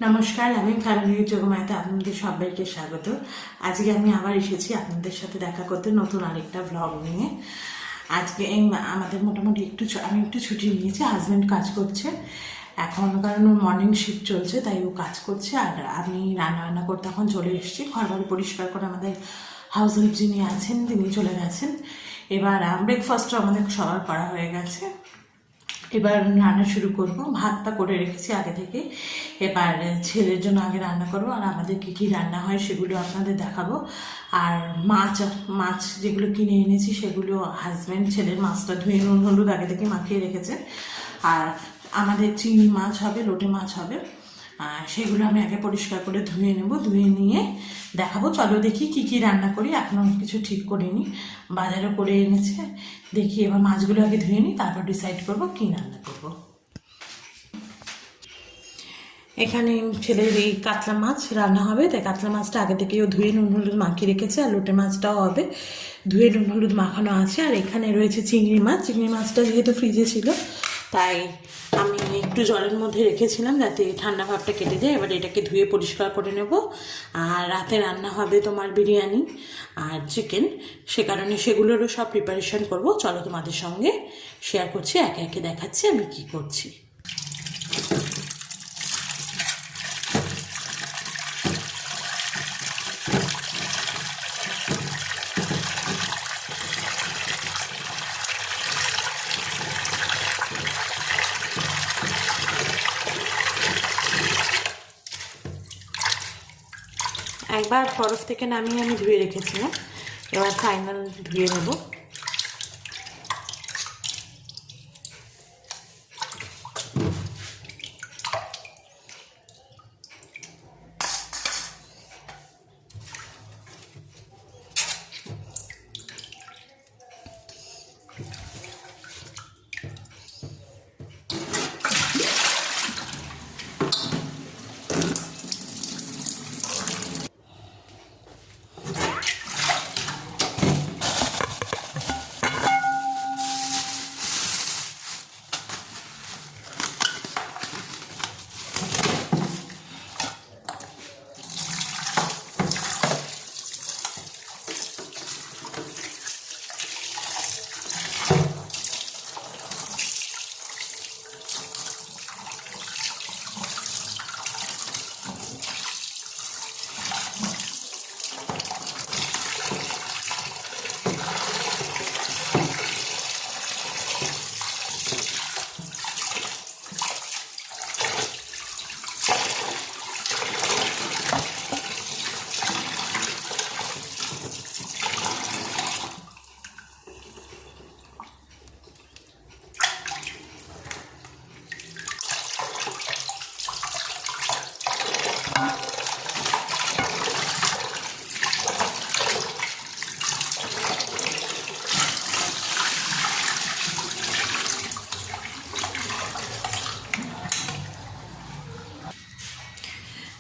নমস্কার, আমি ফ্যামিলি যোগমায়াতে আপনাদের সবাইকে স্বাগত। আজকে আমি আবার এসেছি আপনাদের সাথে দেখা করতে নতুন আরেকটা ভ্লগ নিয়ে। আজকে আমাদের মোটামুটি আমি একটু ছুটি নিয়েছি। হাজব্যান্ড কাজ করছে এখন, কারণ ওর মর্নিং শিফট চলছে, তাই ও কাজ করছে। আর আমি রান্না করতে এখন চলে এসেছি। ঘরবাড়ি পরিষ্কার করে আমাদের হাউস হেল্প যিনি আছেন তিনি চলে গেছেন। এবার ব্রেকফাস্টও আমাদের সবার করা হয়ে গেছে। এবার রান্না শুরু করব। ভাতটা করে রেখেছি আগে থেকে। এবার ছেলের জন্য আগে রান্না করব, আর আমাদের কী কী রান্না হয় সেগুলো আপনাদের দেখাবো। আর মাছ যেগুলো কিনে এনেছি সেগুলো হাজব্যান্ড ছেলের মাছটা ধুয়ে নুন হলুদ আগে থেকে মাখিয়ে রেখেছে। আর আমাদের চিংড়ি মাছ হবে, লোটে মাছ হবে, সেগুলো আমি আগে পরিষ্কার করে ধুয়ে নেব। ধুয়ে নিয়ে দেখাবো। চলো দেখি কি কি রান্না করি। এখনও কিছু ঠিক করিনি, বাজারও করে এনেছে। দেখি এবার মাছগুলো আগে ধুয়ে নিই, তারপর ডিসাইড করব কি রান্না করব। এখানে ছেলের এই কাতলা মাছ রান্না হবে, তাই কাতলা মাছটা আগে থেকেও ধুয়ে নুন হলুদ মাখিয়ে রেখেছে। আর লোটে মাছটাও হবে, ধুয়ে নুন হলুদ মাখানো আছে। আর এখানে রয়েছে চিংড়ি মাছ। চিংড়ি মাছটা যেহেতু ফ্রিজে ছিল, তাই আমি একটু জলের মধ্যে রেখেছিলাম যাতে ঠান্ডা ভাবটা কেটে যায়। এবার এটাকে ধুয়ে পরিষ্কার করে নেব। আর রাতে রান্না হবে তোমার বিরিয়ানি আর চিকেন, সে কারণে সেগুলোরও সব প্রিপারেশন করব। চলো তোমাদের সঙ্গে শেয়ার করছি, একে একে দেখাচ্ছি আমি কি করছি। একবার বরফ থেকে নামিয়ে আমি ধুয়ে রেখেছিলাম, এবার ফাইনাল ধুয়ে নেব।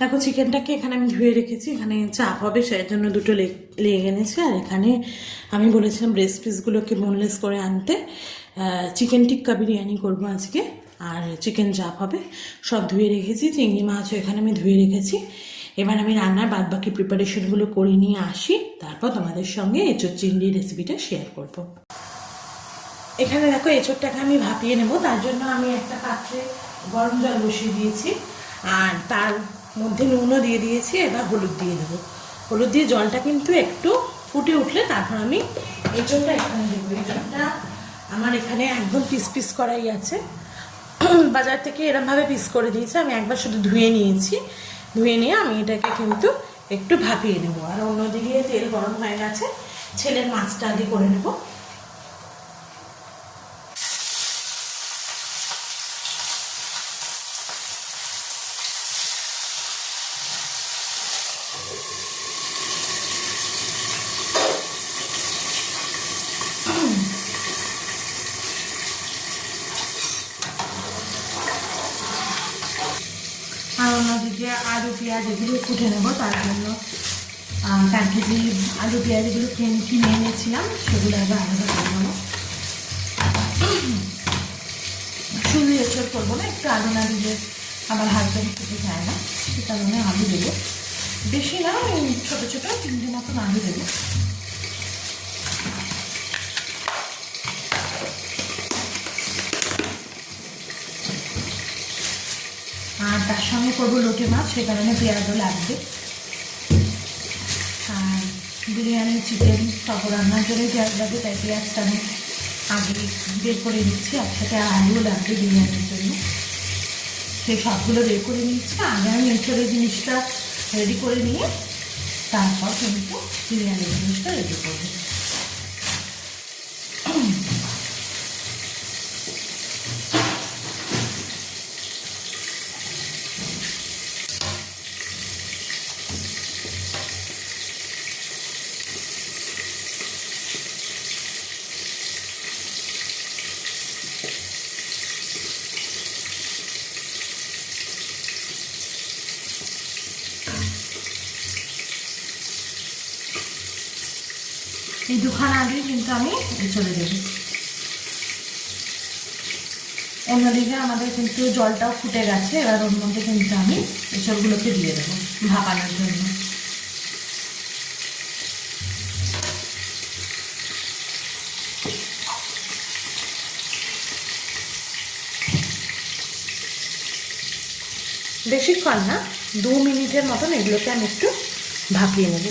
দেখো, চিকেনটাকে এখানে আমি ধুয়ে রেখেছি। এখানে চাপ হবে সেই জন্য দুটো লেগ এনেছে। আর এখানে আমি বলেছিলাম ব্রেস্ট পিসগুলোকে বোনলেস করে আনতে। চিকেন টিক্কা বিরিয়ানি করবো আজকে, আর চিকেন চাপ হবে। সব ধুয়ে রেখেছি। চিংড়ি মাছও এখানে আমি ধুয়ে রেখেছি। এবার আমি রান্নার বাদবাকি প্রিপারেশনগুলো করে নিয়ে আসি, তারপর তোমাদের সঙ্গে এঁচোড় চিংড়ি রেসিপিটা শেয়ার করব। এখানে দেখো, এঁচোড়টাকে আমি ভাপিয়ে নেব। তার জন্য আমি একটা পাত্রে গরম জল বসিয়ে দিয়েছি, আর তার মধ্যে নুনও দিয়ে দিয়েছি। এবার হলুদ দিয়ে দেবো। হলুদ দিয়ে জলটা কিন্তু একটু ফুটে উঠলে তারপর আমি এঁচোড়টা এখানে দেবো। এঁচোড়টা আমার এখানে একদম পিস পিস করাই আছে, বাজার থেকে এরমভাবে পিস করে দিয়েছে। আমি একবার শুধু ধুয়ে নিয়েছি। ধুয়ে নিয়ে আমি এটাকে কিন্তু একটু ভাপিয়ে নেব। আর অন্যদিকে তেল গরম হয়ে গেছে, ছেলের মাছটা আগে করে নেব। আর অন্যদিকে আলু পেঁয়াজ এগুলো কুটে নেবো। তার জন্য 4 কেজি আলু পেঁয়াজ এগুলো কিনে এনেছিলাম, সেগুলো আবার আলাদা করে নেবো। শুধু এঁচড় করবো না, একটু আলু না দিলে আমার হাজব্যান্ড খেতে চায় না, সে কারণে আলু দেবো, বেশি না, ছোটো ছোটো 3টে মতন আলু দেবো। আর তার সঙ্গে করবো লোটে মাছ, সে কারণে পেঁয়াজও লাগবে। আর বিরিয়ানি চিকেন সব রান্নার জন্য পেঁয়াজ লাগবে, তাই পেঁয়াজটা আমি আগে বের করে নিচ্ছি। একসাথে আলুও লাগবে বিরিয়ানির জন্য, সেই সবগুলো বের করে নিচ্ছি। আগে আমি এঁচড়ের জিনিসটা রেডি করে নিয়ে তারপর কিন্তু বিরিয়ানির জিনিসটা রেডি করবো। এই দুখানা আলুই কিন্তু আমি চলে দেবো। অন্যদিকে আমাদের কিন্তু জলটাও ফুটে গেছে, এবার ওর মধ্যে কিন্তু আমি এসবগুলোকে দিয়ে দেবো ভাপানোর জন্য। বেশিক্ষণ না, 2 মিনিটের মতন এগুলোকে আমি একটু ভাপিয়ে নেব।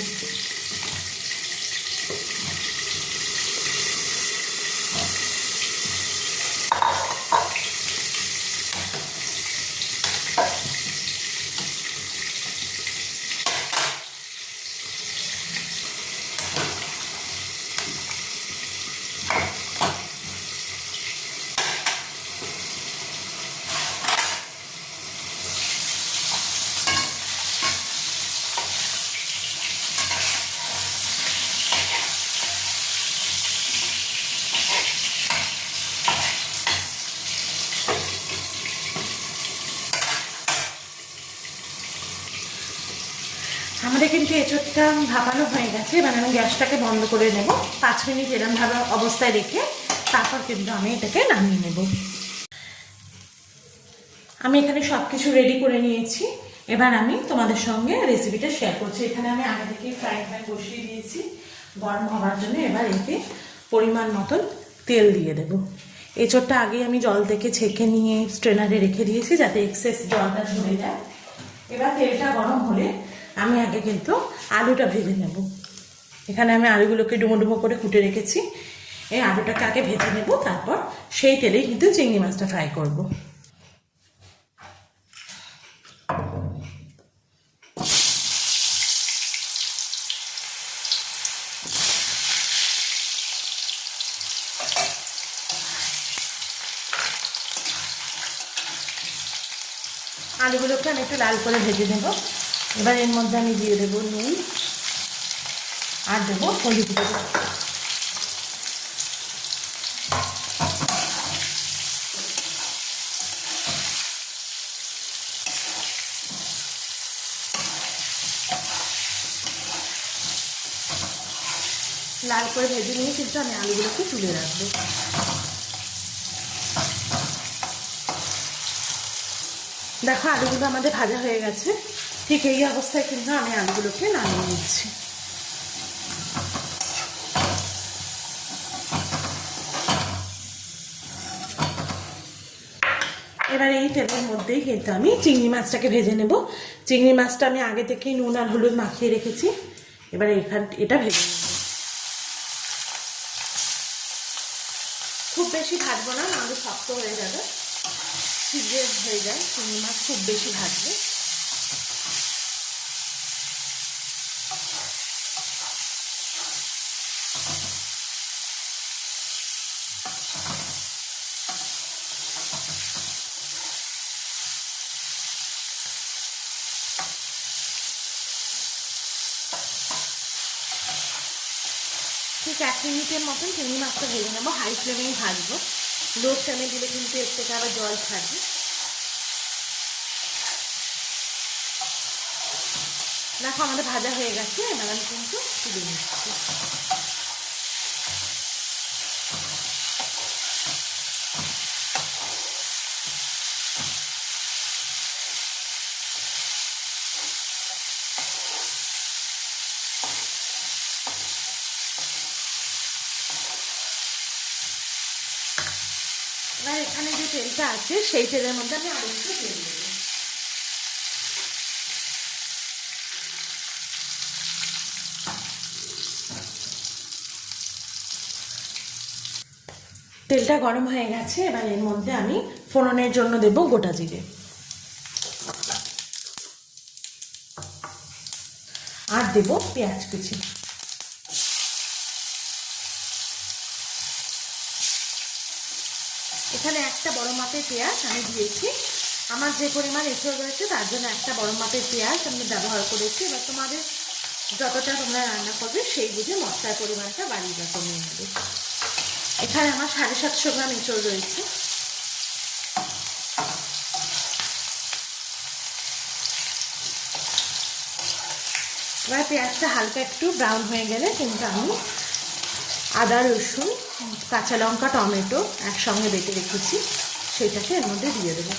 আমাদের কিন্তু এঁচোড়টা ভাপানো হয়ে গেছে। এবার আমি গ্যাসটাকে বন্ধ করে নেব, 5 মিনিট এরমভাবে অবস্থায় রেখে তারপর কিন্তু আমি এটাকে নামিয়ে নেব। আমি এখানে সব কিছু রেডি করে নিয়েছি, এবার আমি তোমাদের সঙ্গে রেসিপিটা শেয়ার করছি। এখানে আমি আগে থেকে ফ্রাইং প্যান বসিয়ে দিয়েছি গরম হওয়ার জন্য। এবার এতে পরিমাণ মতন তেল দিয়ে দেবো। এঁচোড়টা আগে আমি জল থেকে ছেঁকে নিয়ে স্ট্রেনারে রেখে দিয়েছি যাতে এক্সেস জলটা ঝরে যায়। এবার তেলটা গরম হলে আমি আগে কিন্তু আলুটা ভেজে নেব। এখানে আমি আলুগুলোকে ডুমো ডুমো করে কুটে রেখেছি। এই আলুটাকে আগে ভেজে নেব, তারপর সেই তেলেই কিন্তু চিংড়ি মাছটা ফ্রাই করব। আলুগুলোকে আমি একটু লাল করে ভেজে নেব। এবার এর মধ্যে আমি দিয়ে দেবো নুন আর দেবো হলুদ দেবো। লাল করে ভেজে নিয়ে কিন্তু আমি আলুগুলোকে তুলে রাখবো। দেখো আলুগুলো আমাদের ভাজা হয়ে গেছে। ঠিক এই অবস্থায় কিন্তু আমি আলুগুলোকে নামিয়ে নিচ্ছি। এবার এই তেলের মধ্যেই কিন্তু আমি চিংড়ি মাছটাকে ভেজে নেব। চিংড়ি মাছটা আমি আগে থেকেই নুন আর হলুদ মাখিয়ে রেখেছি। এবার এটা ভেজে নেব। খুব বেশি ভাজবো না, নাহলে শক্ত হয়ে যাবে, সিদ্ধ হয়ে যায় চিংড়ি মাছ খুব বেশি ভাজবে। ঠিক 1 মিনিটের মতন চিংড়ি মাছটা ভেজে নেবো। হাই ফ্লেমেই ভাজবো, লো ফ্লেমে দিলে কিন্তু এর থেকে আবার জল ছাড়বে। দেখো আমাদের ভাজা হয়ে গেছে, এবার আমি কিন্তু তুলে নিচ্ছি। তেলটা আছে সেই তেলের মধ্যে আমি আরও একটু তেল দেবো। তেলটা গরম হয়ে গেছে, এবার এর মধ্যে আমি ফোড়নের জন্য দেব গোটা জিরে আর দেব পেঁয়াজ কুচি। এখানে একটা বড় মাপের পেঁয়াজ আমি দিয়েছি, আমার যে পরিমাণ এঁচড় রয়েছে তার জন্য একটা বড় মাপের পেঁয়াজ আমি ব্যবহার করেছি। এবার তোমাদের যতটা তোমরা রান্না করবে সেই বুঝে মশলার পরিমাণটা বাড়িয়ে বা কমিয়ে নেবে। এখানে আমার 750 গ্রাম এঁচড় রয়েছে। এবার পেঁয়াজটা হালকা একটু ব্রাউন হয়ে গেলে কিন্তু আমি আদা, রসুন, কাঁচা লঙ্কা, টমেটো একসঙ্গে বেটে রেখেছি সেটাকে এর মধ্যে দিয়ে দেবো।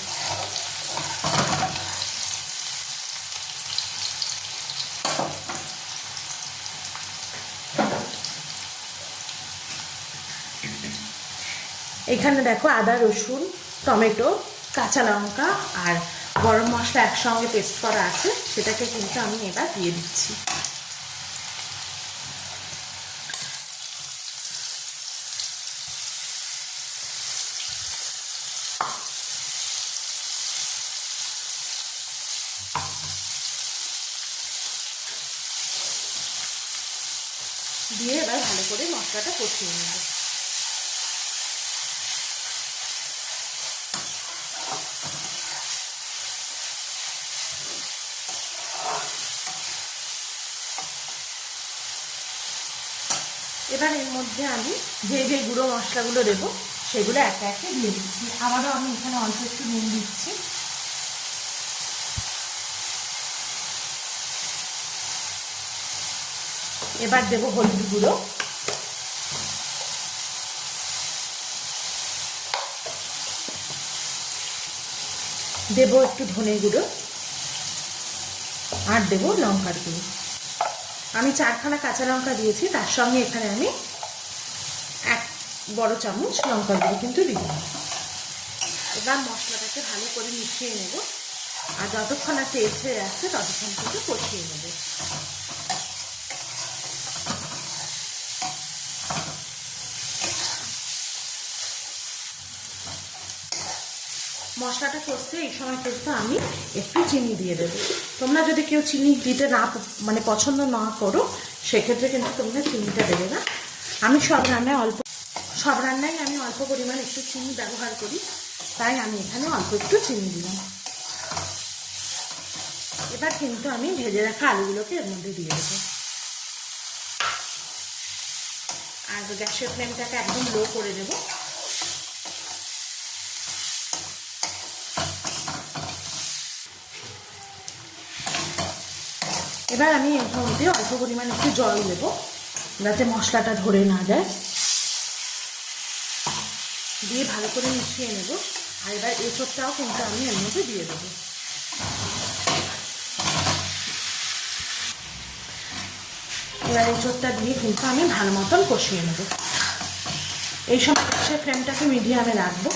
এখানে দেখো আদা, রসুন, টমেটো, কাঁচা লঙ্কা আর গরম মশলা একসঙ্গে পেস্ট করা আছে, সেটাকে কিন্তু আমি এবার দিয়ে দিচ্ছি। দিয়ে এবার ভালো করে মশলাটা কষিয়ে নেব। এবার এর মধ্যে আমি যে গুঁড়ো মশলাগুলো দেবো সেগুলো একে একে দিয়ে দিচ্ছি। আবারও আমি এখানে অল্প একটু নুন দিচ্ছি, এবার দেবো হলুদ গুঁড়ো, দেবো একটু ধনে গুঁড়ো আর দেবো লঙ্কার গুঁড়ো। আমি 4খানা কাঁচা লঙ্কা দিয়েছি, তার সঙ্গে এখানে আমি 1 বড় চামচ লঙ্কার গুঁড়ো কিন্তু দিব। এবার মশলাটাকে ভালো করে মিশিয়ে নেব আর যতক্ষণ না তেল ছেড়ে যাচ্ছে ততক্ষণ কিন্তু কষিয়ে নেব। মশলাটা কষতে এই সময় কিন্তু আমি একটু চিনি দিয়ে দেবো। তোমরা যদি কেউ চিনি দিতে না মানে পছন্দ না করো সেক্ষেত্রে কিন্তু তোমরা চিনিটা দেবে না। আমি সব রান্নায় আমি অল্প পরিমাণ একটু চিনি ব্যবহার করি, তাই আমি এখানে অল্প একটু চিনি দিলাম। এবার কিন্তু আমি ভেজে রাখা আলুগুলোকে এর মধ্যে দিয়ে দেবো আর গ্যাসের ফ্লেমটাকে একদম লো করে দেবো। এবার আমি এর মধ্যে অল্প পরিমাণ একটু জল দেবো যাতে মশলাটা ধরে না যায়, দিয়ে ভালো করে মিশিয়ে নেব। আর এবার এঁচড়টাও কিন্তু আমি এর মধ্যে দিয়ে দেবো। এবার এঁচড়টা দিয়ে কিন্তু আমি ভালো মতন কষিয়ে নেব। এই সময় গ্যাসের ফ্লেমটাকে মিডিয়ামে রাখবো।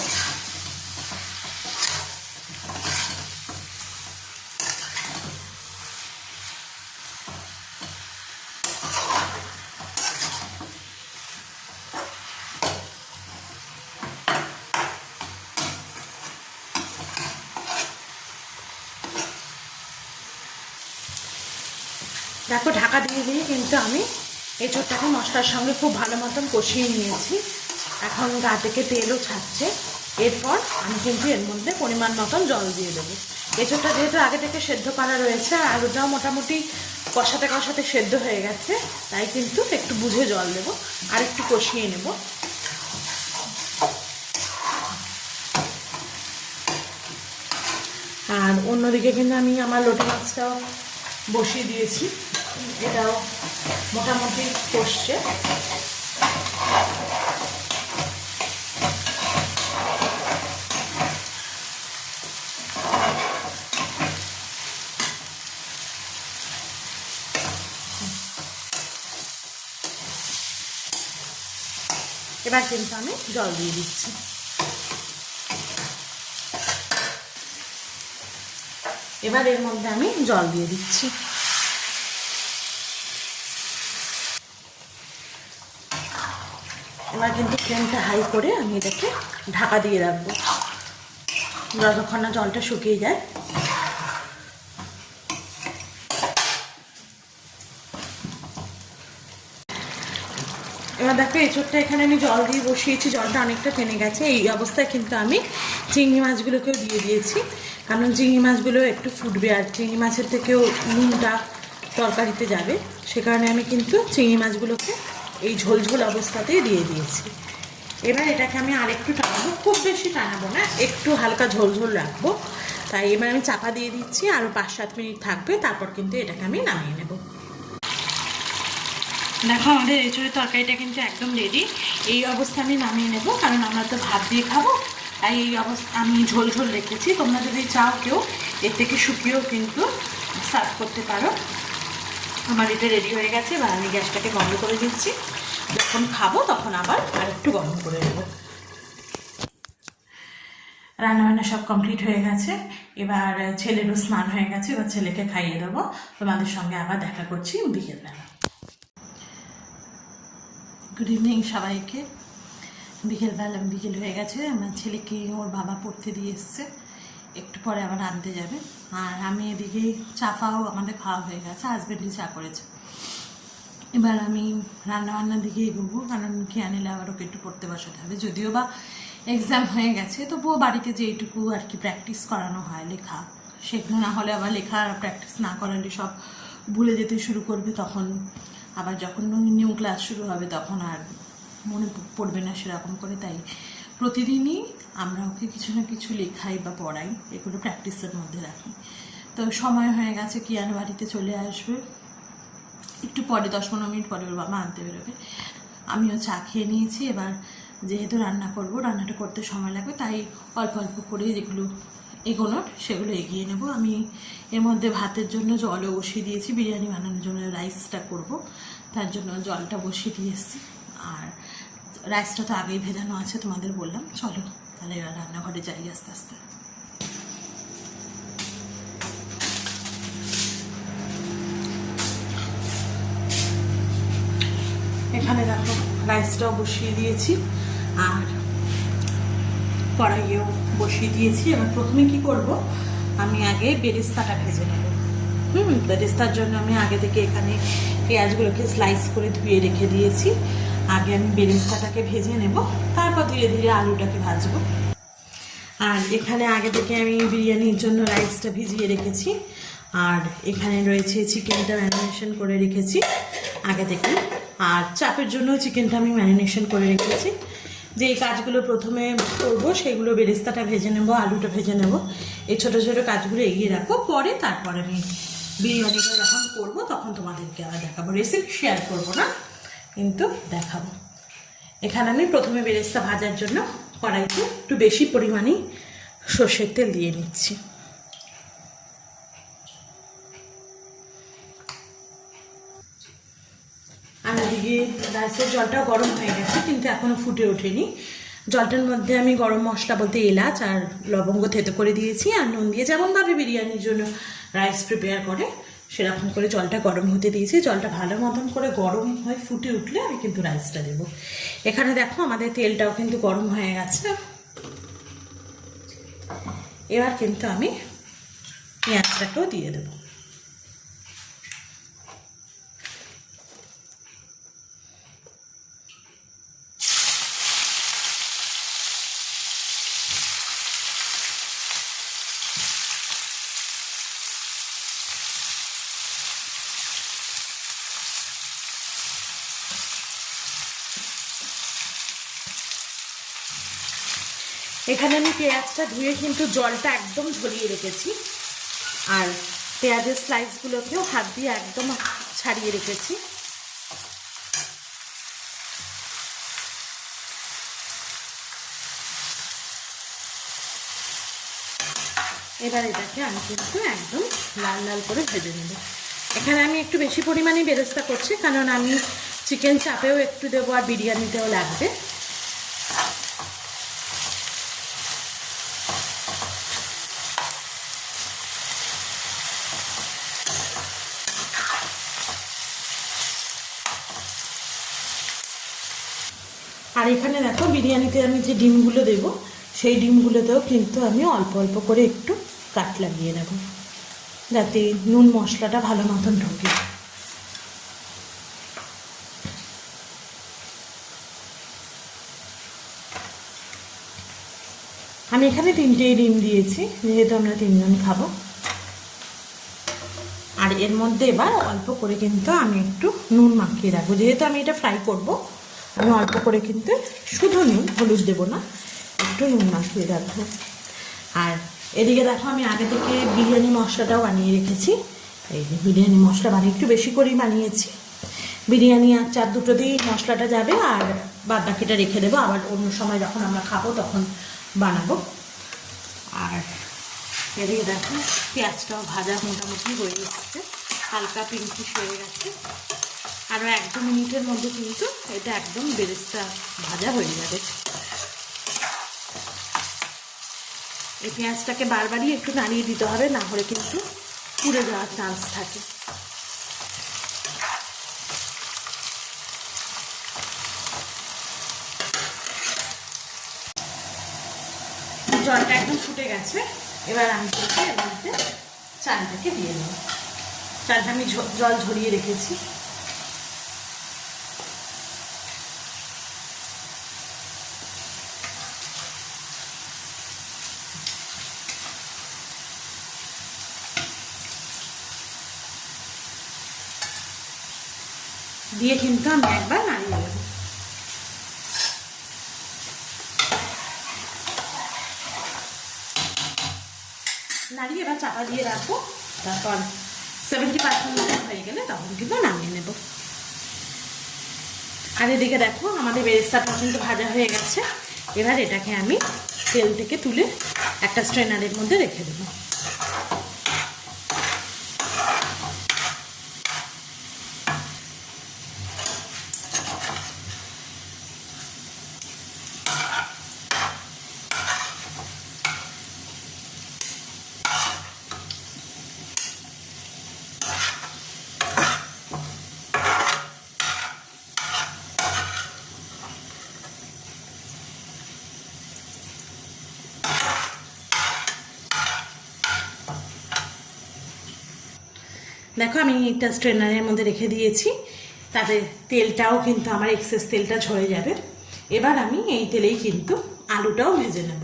দেখো ঢাকা দিয়ে কিন্তু আমি এঁচড়টাকে মশলার সঙ্গে খুব ভালো মতন কষিয়ে নিয়েছি। এখন গা থেকে তেলও ছাড়ছে। এরপর আমি কিন্তু এর মধ্যে পরিমাণ মতন জল দিয়ে দেবো। এঁচড়টা যেহেতু আগে থেকে সেদ্ধ করা রয়েছে আর আলুটাও মোটামুটি কষাতে কষাতে সেদ্ধ হয়ে গেছে, তাই কিন্তু একটু বুঝে জল দেবো আর একটু কষিয়ে নেব। আর অন্যদিকে কিন্তু আমি আমার লোটে মাছটাও বসিয়ে দিয়েছি, এটাও মোটামুটি কষছে। এবার কিন্তু আমি জল দিয়ে দিচ্ছি। এবার এর মধ্যে আমি জল দিয়ে দিচ্ছি। এবার কিন্তু ফ্লেমটা হাই করে আমি এটাকে ঢাকা দিয়ে রাখবো যতক্ষণ না জলটা শুকিয়ে যায়। এবার দেখো এঁচোড়টা এখানে আমি জল দিয়ে বসিয়েছি, জলটা অনেকটা টেনে গেছে। এই অবস্থায় কিন্তু আমি চিংড়ি মাছগুলোকেও দিয়ে দিয়েছি, কারণ চিংড়ি মাছগুলো একটু ফুটবে আর চিংড়ি মাছের থেকেও নুনটা তরকারিতে যাবে, সে কারণে আমি কিন্তু চিংড়ি মাছগুলোকে এই ঝোলঝোল অবস্থাতেই দিয়ে দিয়েছি। এবার এটাকে আমি আরেকটু টানাবো, খুব বেশি টানাবো না, একটু হালকা ঝোলঝোল রাখবো। তাই এবার আমি চাপা দিয়ে দিচ্ছি, আরও 5-7 মিনিট থাকবে, তারপর কিন্তু এটাকে আমি নামিয়ে নেব। দেখো আমাদের এঁচোড়ের তরকারিটা কিন্তু একদম রেডি। এই অবস্থা আমি নামিয়ে নেব, কারণ আমরা তো ভাত দিয়ে খাবো, তাই এই অবস্থা আমি ঝোল ঝোল রেখেছি। তোমরা যদি চাও কেউ এর থেকে শুকিয়েও কিন্তু সার্ভ করতে পারো। আমার এটা রেডি হয়ে গেছে, এবার আমি গ্যাসটাকে বন্ধ করে দিচ্ছি। যখন খাবো তখন আবার আরেকটু গরম করে নেব। রান্নাবান্না সব কমপ্লিট হয়ে গেছে, এবার ছেলেরও স্নান হয়ে গেছে, এবার ছেলেকে খাইয়ে দেবো। তোমাদের সঙ্গে আবার দেখা করছি বিকেলবেলা। গুড ইভিনিং সবাইকে। বিকেল হয়ে গেছে, আমার ছেলেকে ওর বাবা পড়তে দিয়ে এসছে, একটু পরে আবার আনতে যাবে। আর আমি এদিকে চা ফাও আমাদের খাওয়া হয়ে গেছে, হাজব্যান্ডই চা করেছে। এবার আমি রান্নাবান্নার দিকে এগোবো, কারণ খেয়ে আনিলে আবার ওকে একটু পড়তে বসাতে হবে। যদিও বা এক্সাম হয়ে গেছে, তবুও বাড়িতে যেইটুকু আর কি প্র্যাকটিস করানো হয় লেখা, সেগুলো না হলে আবার লেখা প্র্যাকটিস না করালে সব ভুলে যেতে শুরু করবে। তখন আবার যখন নিউ ক্লাস শুরু হবে তখন আর মনে পড়বে না সেরকম করে। তাই প্রতিদিনই আমরা ওকে কিছু না কিছু লেখাই বা পড়াই, এগুলো প্র্যাকটিসের মধ্যে রাখি। তো সময় হয়ে গেছে, কিয়ান বাড়িতে চলে আসবে একটু পরে, 10-15 মিনিট পরে ওর বাবা আনতে বেরোবে। আমিও চা খেয়ে নিয়েছি। এবার যেহেতু রান্না করব, রান্নাটা করতে সময় লাগবে, তাই অল্প অল্প করে যেগুলো এগোনোর সেগুলো এগিয়ে নেব। আমি এর মধ্যে ভাতের জন্য জলও বসিয়ে দিয়েছি, বিরিয়ানি বানানোর জন্য রাইসটা করব, তার জন্য জলটা বসিয়ে দিয়ে এসেছি। আর রাইসটা তো আগেই ভেজানো আছে, তোমাদের বললাম। চলো তাহলে এবার রান্নাঘরে যাই আস্তে আস্তে। এখানে দেখো রাইসটাও বসিয়ে দিয়েছি আর কড়াইয়েও বসিয়ে দিয়েছি। এবার প্রথমে কি করব, আমি আগে বেরেস্তাটা ভেজে নেব। বেরেস্তার জন্য আমি আগে থেকে এখানে পেঁয়াজগুলোকে স্লাইস করে ধুয়ে রেখে দিয়েছি। আগে আমি বেরেস্তাটাকে ভেজে নেব, তারপর ধীরে ধীরে আলুটাকে ভাজবো। আর এখানে আগে থেকে আমি বিরিয়ানির জন্য রাইসটা ভিজিয়ে রেখেছি, আর এখানে রয়েছে চিকেনটা ম্যারিনেশন করে রেখেছি আগে থেকে। আর চাপের জন্য চিকেনটা আমি ম্যারিনেশন করে রেখেছি। যে কাজগুলো প্রথমে করবো সেগুলো, বেরেস্তাটা ভেজে নেব, আলুটা ভেজে নেব, এই ছোটো ছোটো কাজগুলো এগিয়ে রাখবো। পরে তারপর আমি বিরিয়ানিটা যখন করবো তখন তোমাদেরকে আবার দেখাবো। রেসিপি শেয়ার করবো না, কিন্তু দেখাবো। এখানে আমি প্রথমে বেরেস্তা ভাজার জন্য কড়াইতে একটু বেশি পরিমাণেই সর্ষের তেল দিয়ে নিচ্ছি। আর এদিকে রাইসের জলটাও গরম হয়ে গেছে, কিন্তু এখনও ফুটে ওঠেনি। জলটার মধ্যে আমি গরম মশলা বলতে এলাচ আর লবঙ্গ থেতো করে দিয়েছি, আর নুন দিয়ে, যেমনভাবে বিরিয়ানির জন্য রাইস প্রিপেয়ার করে সেরকম করে জলটা গরম হতে দিয়েছি। জলটা ভালো মতন করে গরম হয়ে ফুটে উঠলে আমি কিন্তু রাইসটা দেবো। এখানে দেখো আমাদের তেলটাও কিন্তু গরম হয়ে গেছে। এবার কিন্তু আমি পেঁয়াজটাকেও দিয়ে দেবো। এখানে আমি পেঁয়াজটা ধুয়ে কিন্তু জলটা একদম ঝরিয়ে রেখেছি, আর পেঁয়াজের স্লাইসগুলোকেও হাত দিয়ে একদম ছাড়িয়ে রেখেছি। এবার এটাকে আমি কিন্তু একদম লাল লাল করে ভেজে নেব। এখানে আমি একটু বেশি পরিমাণে বেরেস্তা করছি, কারণ আমি চিকেন চাপেও একটু দেবো আর বিরিয়ানিতেও লাগবে। আর এখানে দেখো বিরিয়ানিতে আমি যে ডিমগুলো দেবো সেই ডিমগুলোতেও কিন্তু আমি অল্প অল্প করে একটু কাট লাগিয়ে নেব, যাতে নুন মশলাটা ভালো মতন ঢোকে। আমি এখানে 3টেই ডিম দিয়েছি, যেহেতু আমরা 3জন খাবো। আর এর মধ্যে এবার অল্প করে কিন্তু আমি একটু নুন মাখিয়ে রাখবো, যেহেতু আমি এটা ফ্রাই করব। আমি অল্প করে কিন্তু শুধু নুন, হলুদ দেবো না, একটু নুন মাখিয়ে রাখবো। আর এদিকে দেখো আমি আগে থেকে বিরিয়ানি মশলাটাও বানিয়ে রেখেছি। এই যে বিরিয়ানি মশলা একটু বেশি করেই বানিয়েছি। বিরিয়ানি আর চার দুটোতেই মশলাটা যাবে, আর বাদ বাকিটা রেখে দেবো, আবার অন্য সময় যখন আমরা খাবো তখন বানাবো। আর এদিকে দেখো পেঁয়াজটাও ভাজা মোটামুটি হয়ে গেছে, হালকা পিঙ্কিশ হয়ে গেছে। আরও 1-2 মিনিটের মধ্যে কিন্তু এটা একদম বেরেস্তা ভাজা হয়ে যাবে। এই পেঁয়াজটাকে বারবারই একটু নাড়িয়ে দিতে হবে, না হলে কিন্তু পুড়ে যাওয়ার চান্স থাকে। জলটা একদম ফুটে গেছে, এবার আমি এর মধ্যে চালটাকে দিয়ে দেব। চালটা আমি জল ঝরিয়ে রেখেছি। দিয়ে কিন্তু আমি একবার নাড়িয়ে দেবো। নাড়িয়ে এবার চাপা দিয়ে রাখবো, তারপর 70% হয়ে গেলে তখন কিন্তু নামিয়ে নেব। আর এদিকে দেখো আমাদের বেরেস্তাটা কিন্তু ভাজা হয়ে গেছে। এবার এটাকে আমি তেল থেকে তুলে একটা স্ট্রেনারের মধ্যে রেখে দেবো। দেখো আমি একটা স্ট্রেনারের মধ্যে রেখে দিয়েছি, তাতে তেলটাও কিন্তু আমার এক্সেস তেলটা ঝরে যাবে। এবার আমি এই তেলেই কিন্তু আলুটাও ভেজে নেব।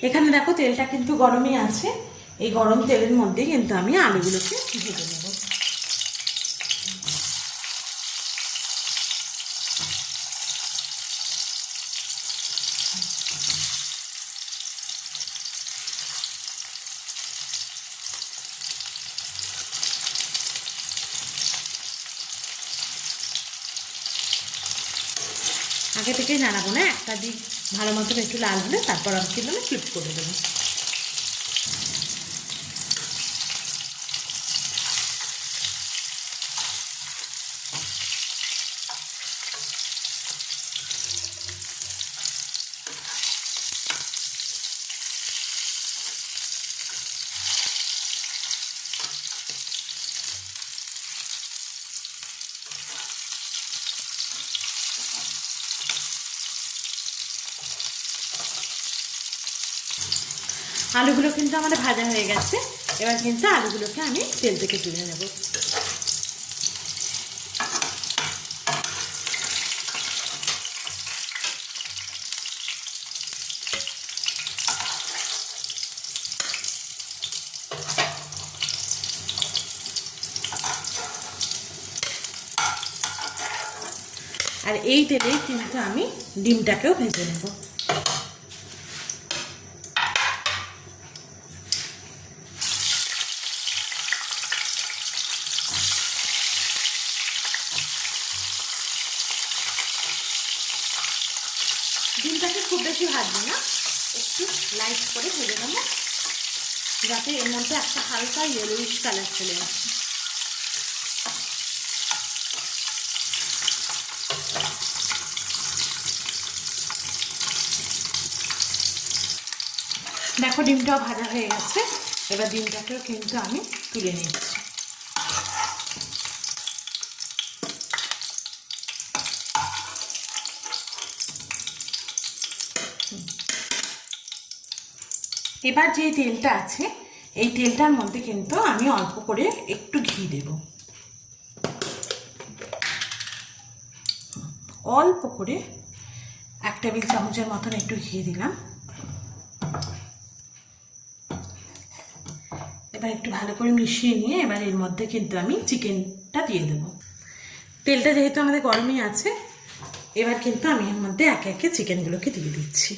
এখানে দেখো তেলটা কিন্তু গরমই আছে, এই গরম তেলের মধ্যে কিন্তু আমি আলুগুলোকে ভেজে নেব। আগে থেকেই নাড়াবো না, একটা দিক ভালো মতন একটু লাল হলে তারপর আমি কিন্তু ফ্লিপ করে দেবো। আলুগুলো কিন্তু আমাদের ভাজা হয়ে গেছে, এবার কিন্তু আলুগুলোকে আমি তেল থেকে তুলে নেব। আর এই তেলেই কিন্তু আমি ডিমটাকেও ভেজে নেব। ডিমটাকে খুব বেশি ভাজবো না, একটু লাইট করে ভেজে নেবো, যাতে এর মধ্যে একটা হালকা ইয়েলোইশ কালার চলে আসে। দেখো ডিমটাও ভাজা হয়ে গেছে, এবার ডিমটাকেও কিন্তু আমি তুলে নিচ্ছি। এবার যে তেলটা আছে এই তেলটার মধ্যে কিন্তু আমি অল্প করে একটু ঘি দেব, অল্প করে 1 টেবিল চামচের মতন একটু ঘি দিলাম। এবার একটু ভালো করে মিশিয়ে নিয়ে এবার এর মধ্যে কিন্তু আমি চিকেনটা দিয়ে দেবো। তেলটা যেহেতু আমাদের গরমই আছে, এবার কিন্তু আমি এর মধ্যে একে একে চিকেনগুলোকে দিয়ে দিচ্ছি।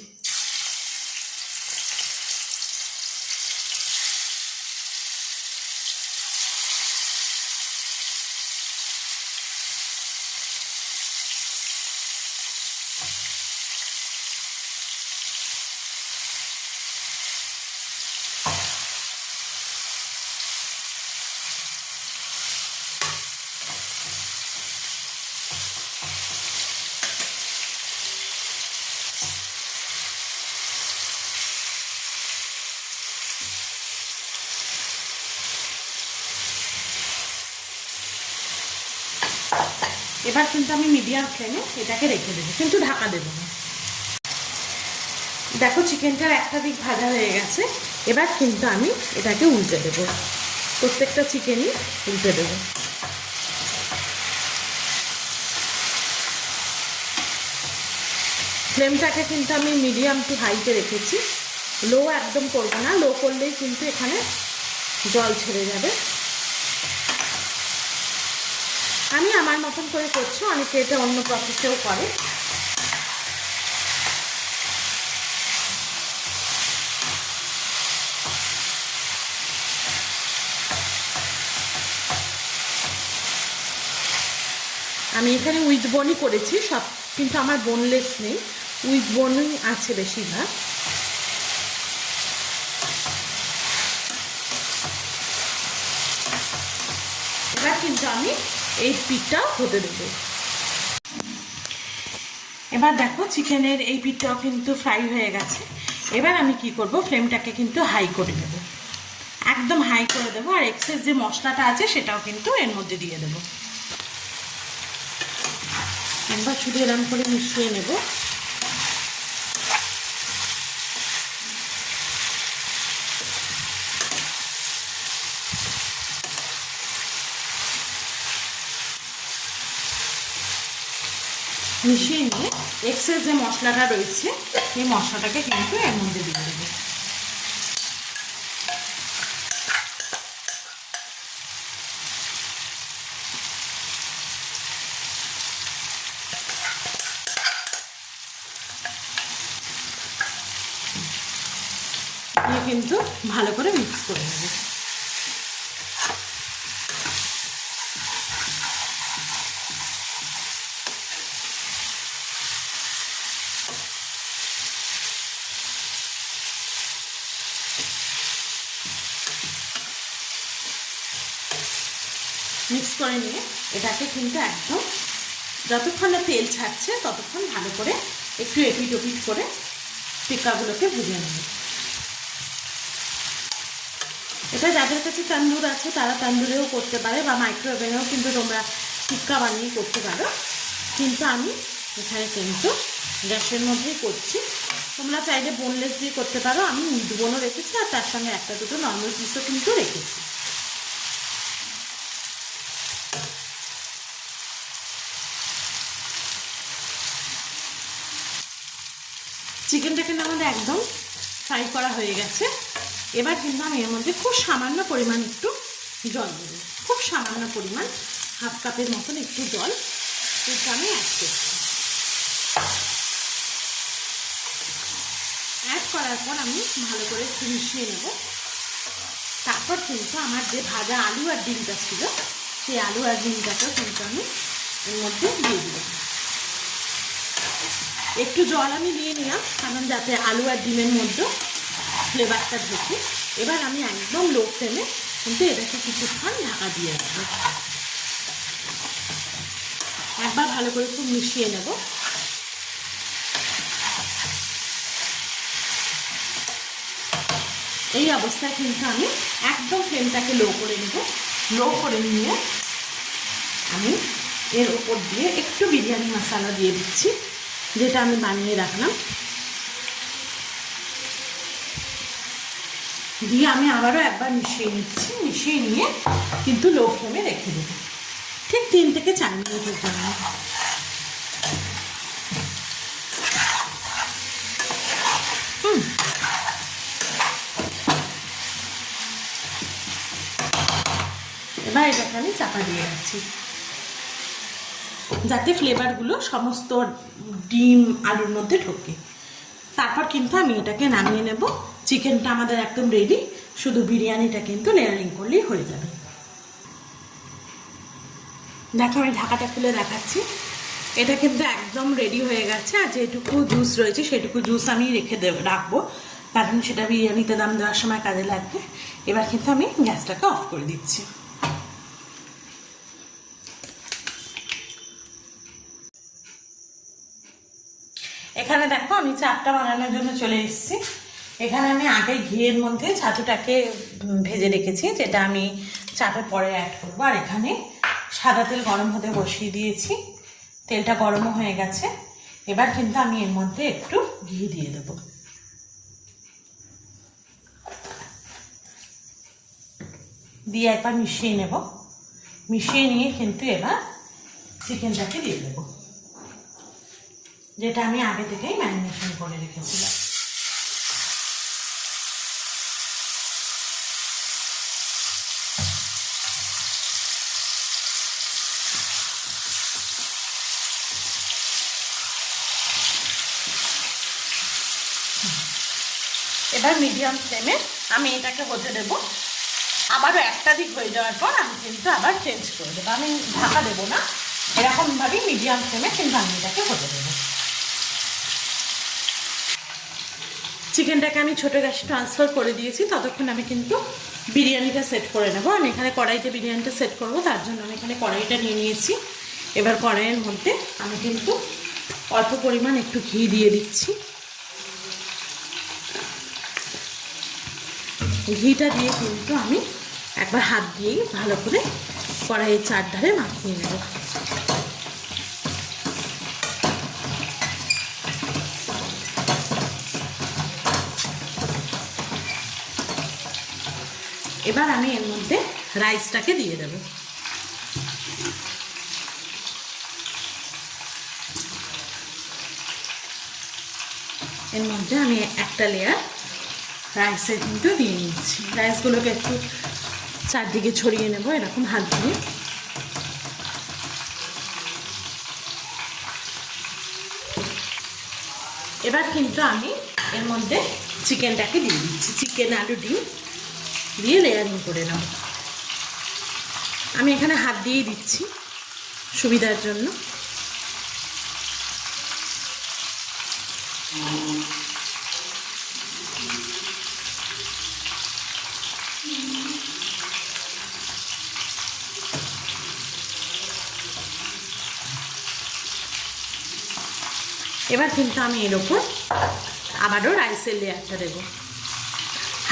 এবার কিন্তু আমি মিডিয়াম ফ্লেমে এটাকে রেখে দেবো, কিন্তু ঢাকা দেবো না। দেখো চিকেনটার একটা দিক ভাজা হয়ে গেছে, এবার কিন্তু আমি এটাকে উল্টে দেবো, প্রত্যেকটা চিকেনই উল্টে দেবো। ফ্লেমটাকে কিন্তু আমি মিডিয়াম টু হাইতে রেখেছি, লো একদম করবো না, লো করলেই কিন্তু এখানে জল ছেড়ে যাবে। আমি আমার মতন করে করছি, অনেকে এটা অন্য প্রসেসেও করে। আমি এখানে উইথ বোনই করেছি সব, কিন্তু আমার বোনলেস নেই, উইথ বোনই আছে বেশিরভাগ। এবার কিন্তু আমি এই পিঠটা হতে দেবো। এবার দেখো চিকেনের এই পিঠটাও কিন্তু ফ্রাই হয়ে গেছে। এবার আমি কি করব, ফ্লেমটাকে কিন্তু হাই করে দেবো, একদম হাই করে দেবো। আর এক্সেস যে মশলাটা আছে সেটাও কিন্তু এর মধ্যে দিয়ে দেবো। একবার শুধু এরম করে মিশিয়ে নেব। মিশিয়ে নিয়ে এক্সেস যে মশলাটা রয়েছে সেই মশলাটাকে কিন্তু এর মধ্যে দিয়ে দেবো। দিয়ে কিন্তু ভালো করে মিক্স করে নেব। মিক্স করে নিয়ে এটাকে কিন্তু একদম যতক্ষণ না তেল ছাড়ছে ততক্ষণ ভালো করে একটু এপিট ওপিট করে টিক্কাগুলোকে ভেজে নেব। এটা যাদের কাছে তন্দুর আছে তারা তন্দুরেও করতে পারে, বা মাইক্রোওভেনেও কিন্তু তোমরা টিক্কা বানিয়ে করতে পারো, কিন্তু আমি এখানে কিন্তু গ্যাসের মধ্যেই করছি। তোমরা চাইলে বোনলেস দিয়ে করতে পারো, আমি উইথ বোনও রেখেছি আর তার সঙ্গে একটা দুটো নর্মাল পিসও কিন্তু রেখেছি। চিকেনটা কিন্তু আমাদের একদম ফ্রাই করা হয়ে গেছে। এবার কিন্তু আমি এর মধ্যে খুব সামান্য পরিমাণ একটু জল দেবো, খুব সামান্য পরিমাণ, 1/2 কাপের মতন একটু জল কিন্তু আমি অ্যাড করছি। অ্যাড করার পর আমি ভালো করে একটু মিশিয়ে নেব। তারপর কিন্তু আমার যে ভাজা আলু আর ডিমটা ছিল সেই আলু আর ডিমটাকেও কিন্তু আমি এর মধ্যে দিয়ে দিলাম। একটু জল আমি দিয়ে নিলাম কারণ যাতে আলু আর ডিমের মধ্যে ফ্লেভারটা ঢোকে। এবার আমি একদম লো ফ্লেমে কিন্তু এটাকে কিছুক্ষণ ঢাকা দিয়ে রাখবো। একবার ভালো করে একটু মিশিয়ে নেব। এই অবস্থায় কিন্তু আমি একদম ফ্লেমটাকে লো করে নেব। লো করে নিয়ে আমি এর উপর দিয়ে একটু বিরিয়ানি মশলা দিয়ে দিচ্ছি, যেটা আমি বানিয়ে রাখলাম। দিয়ে আমি আবারও একবার মিশিয়ে নিচ্ছি। মিশিয়ে নিয়ে কিন্তু লো ফ্লেমে রেখে দেবো ঠিক 3 থেকে 4 মিনিটের জন্য। এবার এটাকে আমি চাপা দিয়ে রাখছি যাতে ফ্লেভারগুলো সমস্ত ডিম আলুর মধ্যে ঢোকে। তারপর কিন্তু আমি এটাকে নামিয়ে নেব। চিকেনটা আমাদের একদম রেডি, শুধু বিরিয়ানিটা কিন্তু লেয়ারিং করলেই হয়ে যাবে। দেখো আমি ঢাকাটা খুলে দেখাচ্ছি, এটা কিন্তু একদম রেডি হয়ে গেছে। আর যেটুকু জুস রয়েছে সেটুকু জুস আমি রাখবো, কারণ সেটা বিরিয়ানিতে দাম দেওয়ার সময় কাজে লাগবে। এবার কিন্তু আমি গ্যাসটাকে অফ করে দিচ্ছি। এখানে দেখো আমি চাপটা বানানোর জন্য চলে এসেছি। এখানে আমি আগে ঘিয়ের মধ্যে ছাতুটাকে ভেজে রেখেছি, যেটা আমি চাপে পরে অ্যাড করবো। আর এখানে সাদা তেল গরম হতে বসিয়ে দিয়েছি, তেলটা গরমও হয়ে গেছে। এবার কিন্তু আমি এর মধ্যে একটু ঘি দিয়ে দেব। দিয়ে একবার মিশিয়ে নেব। মিশিয়ে নিয়ে কিন্তু এবার চিকেনটাকে দিয়ে দেবো, যেটা আমি আগে থেকেই ম্যারিনেশন করে রেখেছিলাম। এবার মিডিয়াম ফ্লেমে আমি এটাকে হতে দেবো। আবারও একটা দিক হয়ে যাওয়ার পর আমি কিন্তু আবার চেঞ্জ করে দেবো। আমি ঢাকা দেবো না, এরকমভাবেই মিডিয়াম ফ্লেমে কিন্তু আমি এটাকে হতে দেবো। চিকেনটাকে আমি ছোটো গ্যাসে ট্রান্সফার করে দিয়েছি। ততক্ষণ আমি কিন্তু বিরিয়ানিটা সেট করে নেবো। আমি এখানে কড়াইতে বিরিয়ানিটা সেট করবো, তার জন্য আমি এখানে কড়াইটা নিয়ে নিয়েছি। এবার কড়াইয়ের মধ্যে আমি কিন্তু অল্প পরিমাণ একটু ঘি দিয়ে দিচ্ছি। ঘিটা দিয়ে কিন্তু আমি একবার হাত দিয়েই ভালো করে কড়াইয়ের চারধারে মাখিয়ে নেব। এবার আমি এর মধ্যে রাইসটাকে দিয়ে দেব। এর মধ্যে আমি একটা লেয়ার রাইসে কিন্তু দিয়ে নিচ্ছি। রাইসগুলোকে একটু চারদিকে ছড়িয়ে নেব এরকম হাত দিয়ে। এবার কিন্তু আমি এর মধ্যে চিকেনটাকে দিয়ে দিচ্ছি। চিকেন আলু ডিম দিয়ে লেয়ারিং করে নেব। আমি এখানে হাত দিয়েই দিচ্ছি সুবিধার জন্য। এবার কিন্তু আমি এর ওপর আবারও রাইসের লেয়ারটা দেবো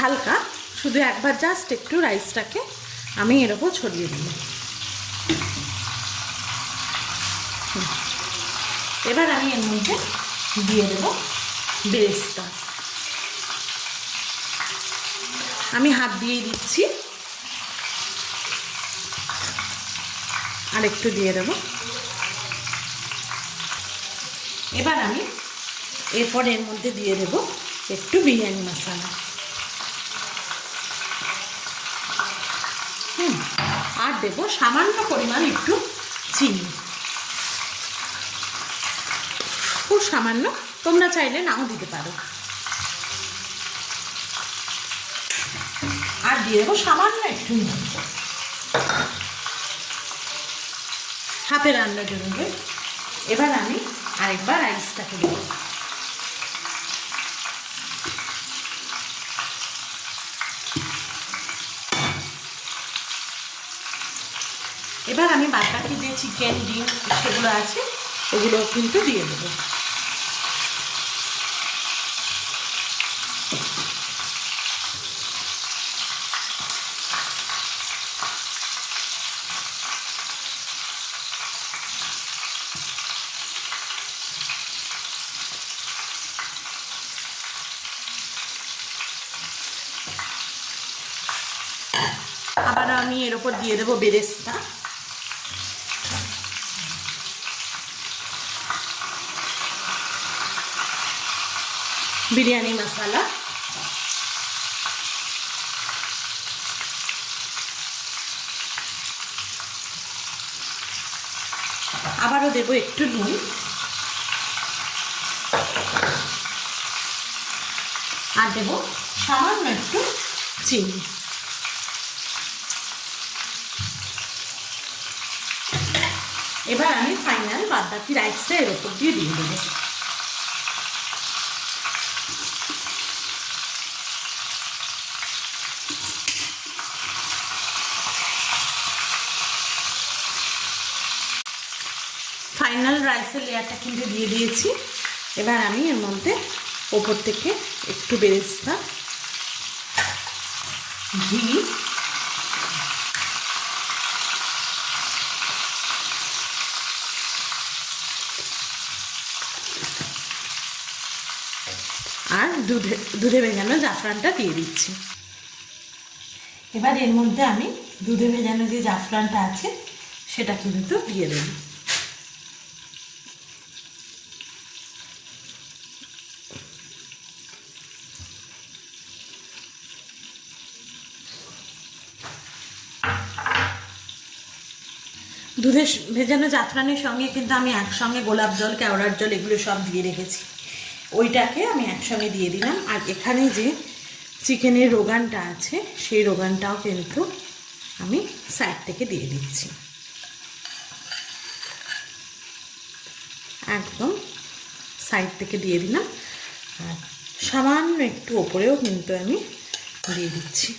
হালকা, শুধু একবার জাস্ট একটু রাইসটাকে আমি এর ওপর ছড়িয়ে দিই। এবার আমি এর মধ্যে দিয়ে দেবো বেরেস্তা। আমি হাত দিয়ে দিচ্ছি, আর একটু দিয়ে দেবো। এবার আমি এরপর এর মধ্যে দিয়ে দেবো একটু বিরিয়ানি মশলা। আর দেবো সামান্য পরিমাণ একটু চিনি, খুব সামান্য, তোমরা চাইলে নাও দিতে পারো। আর দিয়ে দেবো সামান্য একটু নুন, হাতে রান্নার জন্য। এবার আমি আরেকবার রাইসটাকে দেবো। এবার আমি বাদবাকি যে চিকেন ডিম সেগুলো আছে ওগুলো কিন্তু দিয়ে দেবো। আবার আমি এর উপর দিয়ে দেবো বেরেস্তা, বিরিয়ানি মশলা, আবারও দেবো একটু নুন, আর দেবো সামান্য একটু চিনি। এবার আমি ফাইনাল বাদবাকি রাইসটা এর উপর দিয়ে দেবো। ফাইনাল রাইসের লেয়ারটা কিন্তু দিয়ে দিয়েছি। এবার আমি এর মধ্যে ওপর থেকে একটু বেরেস্তা, ঘি, আর দুধে ভেজানো জাফরানটা দিয়ে দিচ্ছি। এবার এর মধ্যে আমি দুধে ভেজানো যে জাফরানটা আছে সেটা কিন্তু দিয়ে দেব। দুধে ভেজানো জাফরানের সঙ্গে কিন্তু আমি একসঙ্গে গোলাপ জল, কেওড়ার জল এগুলো সব দিয়ে রেখেছি, ওইটাকে আমি একসঙ্গে দিয়ে দিলাম। আর এখানে যে চিকেনের রোগানটা আছে সেই রোগানটাও কিন্তু আমি সাইড থেকে দিয়ে দিচ্ছি, একদম সাইড থেকে দিয়ে দিলাম। আর সামান্য একটু ওপরেও কিন্তু আমি দিয়ে দিচ্ছি।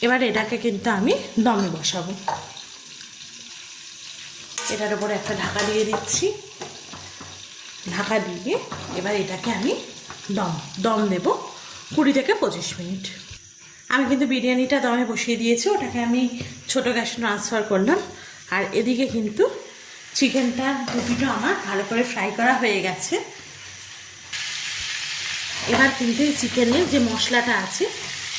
এবার এটাকে কিন্তু আমি দমে বসাবো। এটার উপরে একটা ঢাকা দিয়ে দিচ্ছি, ঢাকা দিয়ে এবার এটাকে আমি দম দেব 20 থেকে 25 মিনিট। আমি কিন্তু বিরিয়ানিটা দমে বসিয়ে দিয়েছি, ওটাকে আমি ছোটো গ্যাসে ট্রান্সফার করলাম। আর এদিকে কিন্তু চিকেনটার দুপিটা আমার ভালো করে ফ্রাই করা হয়ে গেছে। এবার কিন্তু এই চিকেনের যে মশলাটা আছে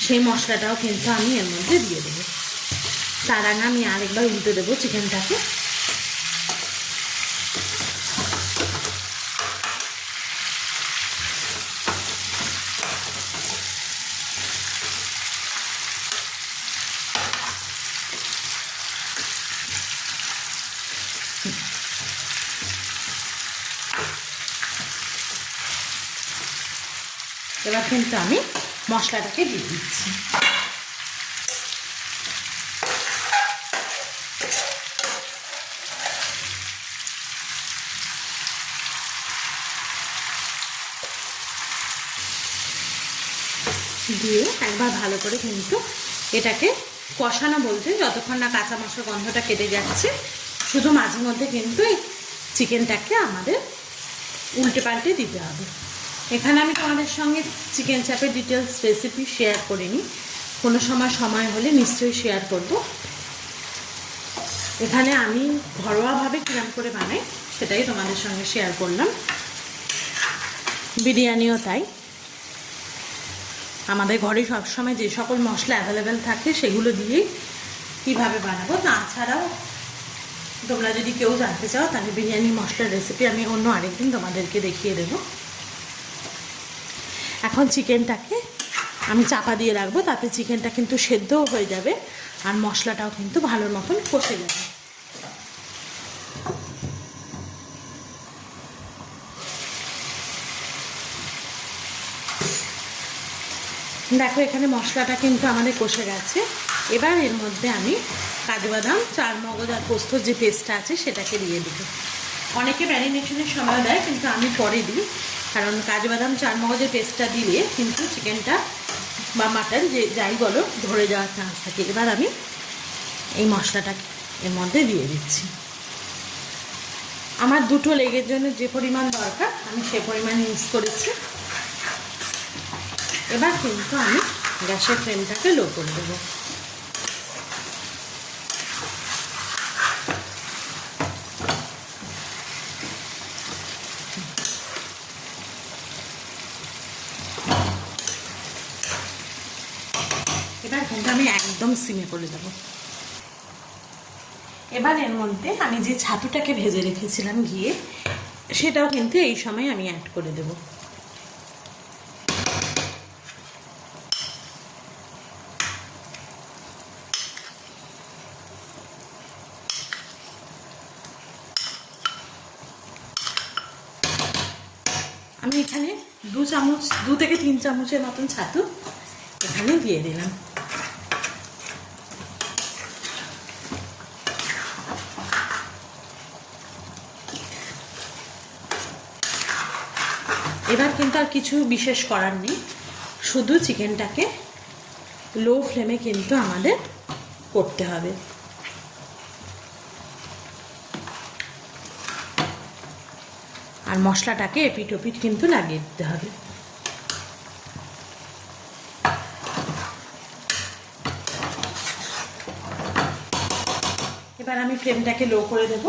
সেই মশলাটাও কিন্তু আমি এর মধ্যে দিয়ে দেবো। তার আগে আমি আরেকবার উল্টে দেবো চিকেনটাকে। এবার কিন্তু আমি মশলাটাকে দিয়ে দিচ্ছি। দিয়ে একবার ভালো করে কিন্তু এটাকে কষানো বলতে যতক্ষণ না কাঁচা মশলা গন্ধটা কেটে যাচ্ছে, শুধু মাঝে মধ্যে কিন্তু এই চিকেনটাকে আমাদের উল্টে পাল্টে দিতে হবে। এখানে আমি তোমাদের সঙ্গে চিকেন চাপের ডিটেলস রেসিপি শেয়ার করিনি, কোনো সময় হলে নিশ্চয়ই শেয়ার করব। এখানে আমি ঘরোয়াভাবে কিরম করে বানাই সেটাই তোমাদের সঙ্গে শেয়ার করলাম। বিরিয়ানিও তাই, আমাদের ঘরে সবসময় যে সকল মশলা অ্যাভেলেবেল থাকে সেগুলো দিয়েই কীভাবে বানাবো। তাছাড়াও তোমরা যদি কেউ জানতে চাও তাহলে বিরিয়ানি মশলার রেসিপি আমি অন্য আরেকদিন তোমাদেরকে দেখিয়ে দেবো। এখন চিকেনটাকে আমি চাপা দিয়ে রাখবো, তাতে চিকেনটা কিন্তু সেদ্ধও হয়ে যাবে আর মশলাটাও কিন্তু ভালো মতন কষে যাবে। দেখো এখানে মশলাটা কিন্তু আমাদের কষে গেছে। এবার এর মধ্যে আমি কাজু বাদাম, চারমগজ আর পোস্তর যে পেস্টটা আছে সেটাকে দিয়ে দেবো। অনেকে ম্যারিনেশনের সময় দেয়, কিন্তু আমি পরে দিই, কারণ কাজু বাদাম চারমগজের পেস্টটা দিলে কিন্তু চিকেনটা বা মাটন যে যাই বলো ধরে যাওয়ার চান্স থাকে। এবার আমি এই মশলাটাকে এর মধ্যে দিয়ে দিচ্ছি। আমার দুটো লেগের জন্য যে পরিমাণ দরকার আমি সে পরিমাণ ইউজ করেছি। এবার কিন্তু আমি গ্যাসের ফ্লেমটাকে লো করে দেবো। এবার কিন্তু আমি একদম সিমে করে দেবো। এবার এর মধ্যে আমি যে ছাতুটাকে ভেজে রেখেছিলাম ঘিয়ে, সেটাও কিন্তু এই সময় আমি অ্যাড করে দেব। আমি এখানে 2 থেকে 3 চামচের মতন ছাতু এখানে দিয়ে দিলাম। এবার কিন্তু আর কিছু বিশেষ করার নেই, শুধু চিকেনটাকে লো ফ্লেমে কিন্তু আমাদের করতে হবে। আর মশলাটাকে এপিট ওপিট কিন্তু লাগিয়ে দিতে হবে। এবার আমি ফ্লেমটাকে লো করে দেব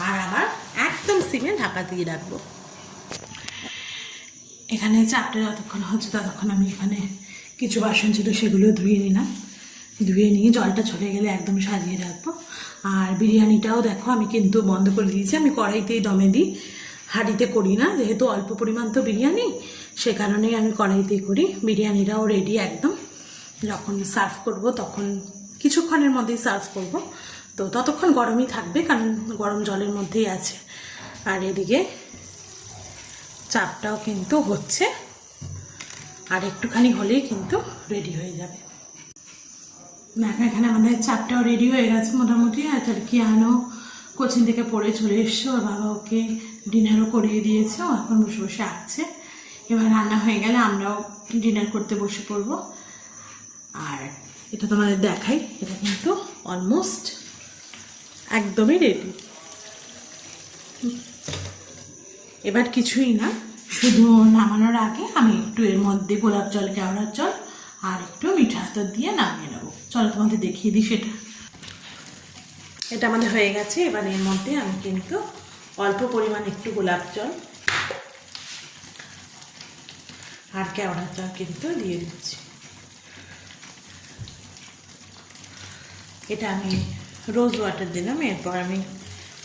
আর আবার একদম সিমে ঢাকা দিয়ে রাখবো। এখানে চাপটা যতক্ষণ হচ্ছে ততক্ষণ আমি এখানে কিছু বাসন ছিল সেগুলো ধুয়ে নিলাম। ধুয়ে নিয়ে জলটা চলে গেলে একদম সাজিয়ে রাখবো। আর বিরিয়ানিটাও দেখো আমি কিন্তু বন্ধ করে দিয়েছি, আমি কড়াইতেই দমে দিই, হাঁড়িতে করি না, যেহেতু অল্প পরিমাণ তো বিরিয়ানি, সে কারণেই আমি কড়াইতেই করি। বিরিয়ানিটাও রেডি একদম, যখন সার্ভ করব তখন কিছুক্ষণের মধ্যেই সার্ভ করব, তো ততক্ষণ গরমই থাকবে কারণ গরম জলের মধ্যেই আছে। আর এদিকে চাপটাও কিন্তু হচ্ছে, আর একটুখানি হলেই কিন্তু রেডি হয়ে যাবে। দেখো এখানে আমাদের চাপটাও রেডি হয়ে গেছে মোটামুটি। আর কি আনো কোচিং থেকে পড়ে চলে এসছে, ওর বাবা ওকে ডিনারও করিয়ে দিয়েছে, ও এখন বসে বসে আসছে। এবার রান্না হয়ে গেলে আমরাও ডিনার করতে বসে পড়ব। আর এটা তোমাদের দেখাই, এটা কিন্তু অলমোস্ট একদমই রেডি। এবার কিছুই না, শুধু নামানোর আগে আমি একটু এর মধ্যে গোলাপ জল, কেওড়ার জল আর একটু মিঠা আতর দিয়ে নামিয়ে নেবো। চলো তোমাদের দেখিয়ে দিই সেটা। এটা আমাদের হয়ে গেছে। এবার এর মধ্যে আমি কিন্তু অল্প পরিমাণ একটু গোলাপ জল আর কেওড়ার জল কিন্তু দিয়ে দিচ্ছি। এটা আমি রোজ ওয়াটার দিলাম, এরপর আমি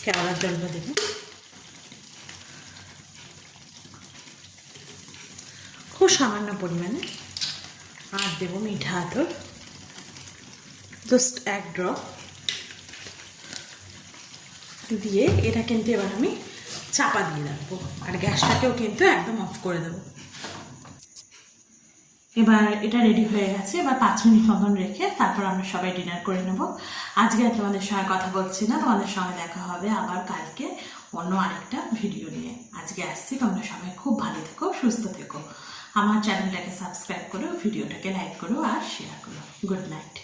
কেওড়ার জলটা দেবো খুব সামান্য পরিমাণে। আর দেবো মিঠা আতর, জাস্ট 1 ড্রপ দিয়ে এটা কিন্তু এবার আমি চাপা দিয়ে রাখবো। আর গ্যাসটাকেও কিন্তু একদম অফ করে দেবো। এবার এটা রেডি হয়ে গেছে। এবার 5 মিনিট মতন রেখে তারপর আমরা সবাই ডিনার করে নেব। আজকে আর তোমাদের সঙ্গে কথা বলছি না, তোমাদের সঙ্গে দেখা হবে আবার কালকে অন্য আরেকটা ভিডিও নিয়ে। আজকে আসছি, তোমরা সবাই খুব ভালো থেকো, সুস্থ থেকো। আমার চ্যানেলটাকে সাবস্ক্রাইব করো, ভিডিওটাকে লাইক করো আর শেয়ার করো। Good night.